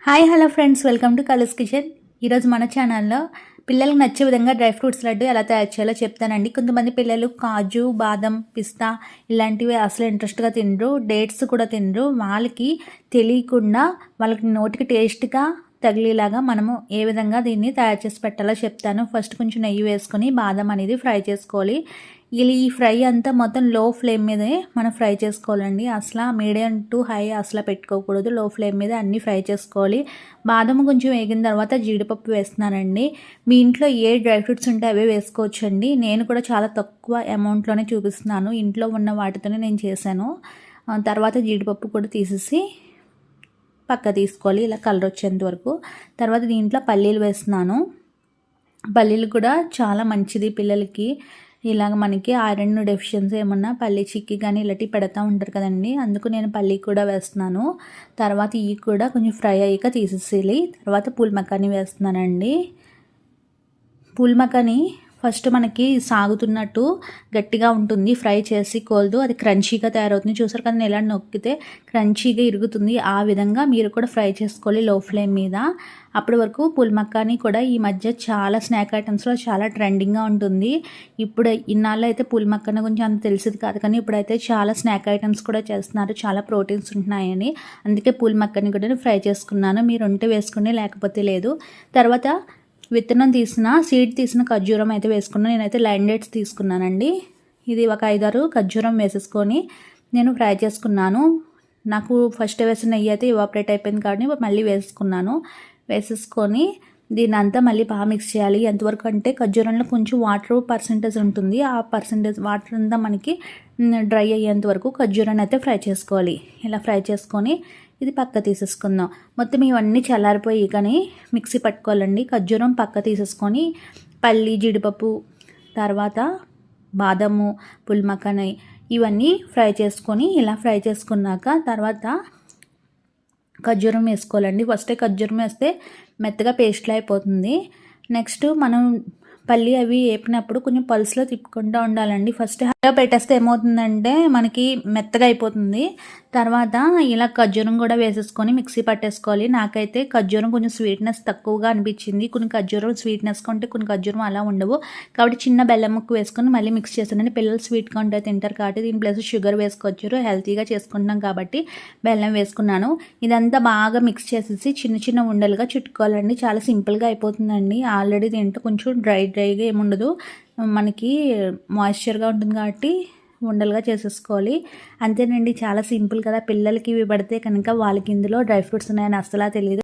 Hi hello friends, welcome to colours kitchen. ఈరోజు మన ఛానల్లో పిల్లలకు నచ్చే విధంగా డ్రై ఫ్రూట్స్ లడ్డు ఎలా తయారు చేయాలో చెప్తానండి. కొంతమంది పిల్లలు కాజు, బాదం, పిస్తా ఇలాంటివి అసలు ఇంట్రెస్ట్గా తినరు, డేట్స్ కూడా తినరు. వాళ్ళకి తెలియకుండా వాళ్ళకి నోటికి టేస్ట్గా తగిలేలాగా మనము ఏ విధంగా దీన్ని తయారు చేసి పెట్టాలో చెప్తాను. ఫస్ట్ కొంచెం నెయ్యి వేసుకొని బాదం అనేది ఫ్రై చేసుకోవాలి. ఈ ఫ్రై అంతా మొత్తం లో ఫ్లేమ్ మీదే మనం ఫ్రై చేసుకోవాలండి. అసలు మీడియం టు హై అసలు పెట్టుకోకూడదు, లో ఫ్లేమ్ మీద అన్నీ ఫ్రై చేసుకోవాలి. బాదం కొంచెం వేగిన తర్వాత జీడిపప్పు వేస్తున్నానండి. మీ ఇంట్లో ఏ డ్రై ఫ్రూట్స్ ఉంటే అవే వేసుకోవచ్చండి. నేను కూడా చాలా తక్కువ అమౌంట్లోనే చూపిస్తున్నాను, ఇంట్లో ఉన్న వాటితోనే నేను చేశాను. తర్వాత జీడిపప్పు కూడా తీసేసి పక్క తీసుకోవాలి, ఇలా కలర్ వచ్చేంత వరకు. తర్వాత దీంట్లో పల్లీలు వేస్తున్నాను. పల్లీలు కూడా చాలా మంచిది పిల్లలకి. ఇలాగ మనకి ఐరన్ డెఫిషియన్సీ ఏమన్నా పల్లి చిక్కి కానీ ఇలాంటివి పెడతా ఉంటారు కదండి, అందుకు నేను పల్లి కూడా వేస్తున్నాను. తర్వాత ఇవి కూడా కొంచెం ఫ్రై అయ్యాక తీసేసేయాలి. తర్వాత పూల్ మకాని వేస్తున్నానండి. పూల్ మకాని ఫస్ట్ మనకి సాగుతున్నట్టు గట్టిగా ఉంటుంది, ఫ్రై చేసి కోల్దు అది క్రంచీగా తయారవుతుంది. చూసారు కదా, ఎలా నొక్కితే క్రంచీగా ఇరుగుతుంది. ఆ విధంగా మీరు కూడా ఫ్రై చేసుకోవాలి లో ఫ్లేమ్ మీద. అప్పటి వరకు పూల్ మక్కాని కూడా ఈ మధ్య చాలా స్నాక్ ఐటమ్స్లో చాలా ట్రెండింగ్గా ఉంటుంది. ఇప్పుడు ఇన్నాళ్ళు అయితే పూల్ మక్కాని గురించి అంత తెలిసేది కాదు, కానీ ఇప్పుడైతే చాలా స్నాక్ ఐటమ్స్ కూడా చేస్తున్నారు, చాలా ప్రోటీన్స్ ఉంటున్నాయని. అందుకే పూల్ మక్కాని కూడా ఫ్రై చేసుకున్నాను. మీరు ఉంటే వేసుకుని, లేకపోతే లేదు. తర్వాత విత్తనం సీడ్ తీసిన ఖర్జూరం అయితే వేసుకున్నాను. నేనైతే లైన్ డేట్స్ తీసుకున్నానండి. ఇది ఒక 5-6 ఖర్జూరం వేసేసుకొని నేను ఫ్రై చేసుకున్నాను. నాకు ఫస్ట్ వేసిన నెయ్యి అయితే ఇవాపరేట్ అయిపోయింది కాబట్టి మళ్ళీ వేసేసుకొని దీన్ని అంతా మళ్ళీ బాగా మిక్స్ చేయాలి. ఎంతవరకు అంటే ఖర్జూరంలో కొంచెం వాటర్ పర్సెంటేజ్ ఉంటుంది, ఆ పర్సెంటేజ్ వాటర్ అంతా మనకి డ్రై అయ్యేంత వరకు ఖర్జూరాన్ని అయితే ఫ్రై చేసుకోవాలి. ఇలా ఫ్రై చేసుకొని ఇది పక్క తీసేసుకుందాం. మొత్తం ఇవన్నీ చల్లారిపోయి కానీ మిక్సీ పట్టుకోవాలండి. ఖర్జూరం పక్క తీసేసుకొని పల్లి, జీడిపప్పు, తర్వాత బాదము, పుల్ మకాని ఇవన్నీ ఫ్రై చేసుకొని ఇలా ఫ్రై చేసుకున్నాక తర్వాత ఖర్జూరం వేసుకోవాలండి. ఫస్టే ఖర్జూరం వేస్తే మెత్తగా పేస్ట్లో అయిపోతుంది. నెక్స్ట్ మనం పల్లి అవి వేపినప్పుడు కొంచెం పల్స్లో తిప్పుకుంటూ ఉండాలండి. ఫస్ట్ హైలో పెట్టేస్తే ఏమవుతుందంటే మనకి మెత్తగా అయిపోతుంది. తర్వాత ఇలా ఖర్జూరం కూడా వేసేసుకొని మిక్సీ పట్టేసుకోవాలి. నాకైతే ఖర్జూరం కొంచెం స్వీట్నెస్ తక్కువగా అనిపించింది. కొన్ని ఖర్జూరం స్వీట్నెస్గా ఉంటే కొన్ని ఖర్జూరం అలా ఉండవు, కాబట్టి చిన్న బెల్లం ముక్క వేసుకొని మళ్ళీ మిక్స్ చేస్తానండి. పిల్లలు స్వీట్గా ఉంటే తింటారు కాబట్టి దీని ప్లస్ షుగర్ వేసుకోవచ్చు. హెల్తీగా చేసుకుంటున్నాం కాబట్టి బెల్లం వేసుకున్నాను. ఇదంతా బాగా మిక్స్ చేసేసి చిన్న చిన్న ఉండలుగా చుట్టుకోవాలండి. చాలా సింపుల్గా అయిపోతుందండి. ఆల్రెడీ దీంట్లో కొంచెం డ్రైగా ఏముండదు, మనకి మాయిశ్చర్గా ఉంటుంది కాబట్టి ఉండలుగా చేసేసుకోవాలి. అంతేనండి, చాలా సింపుల్ కదా. పిల్లలకి ఇవి పడితే కనుక వాళ్ళకి ఇందులో డ్రై ఫ్రూట్స్ ఉన్నాయని అస్సలు తెలియదు.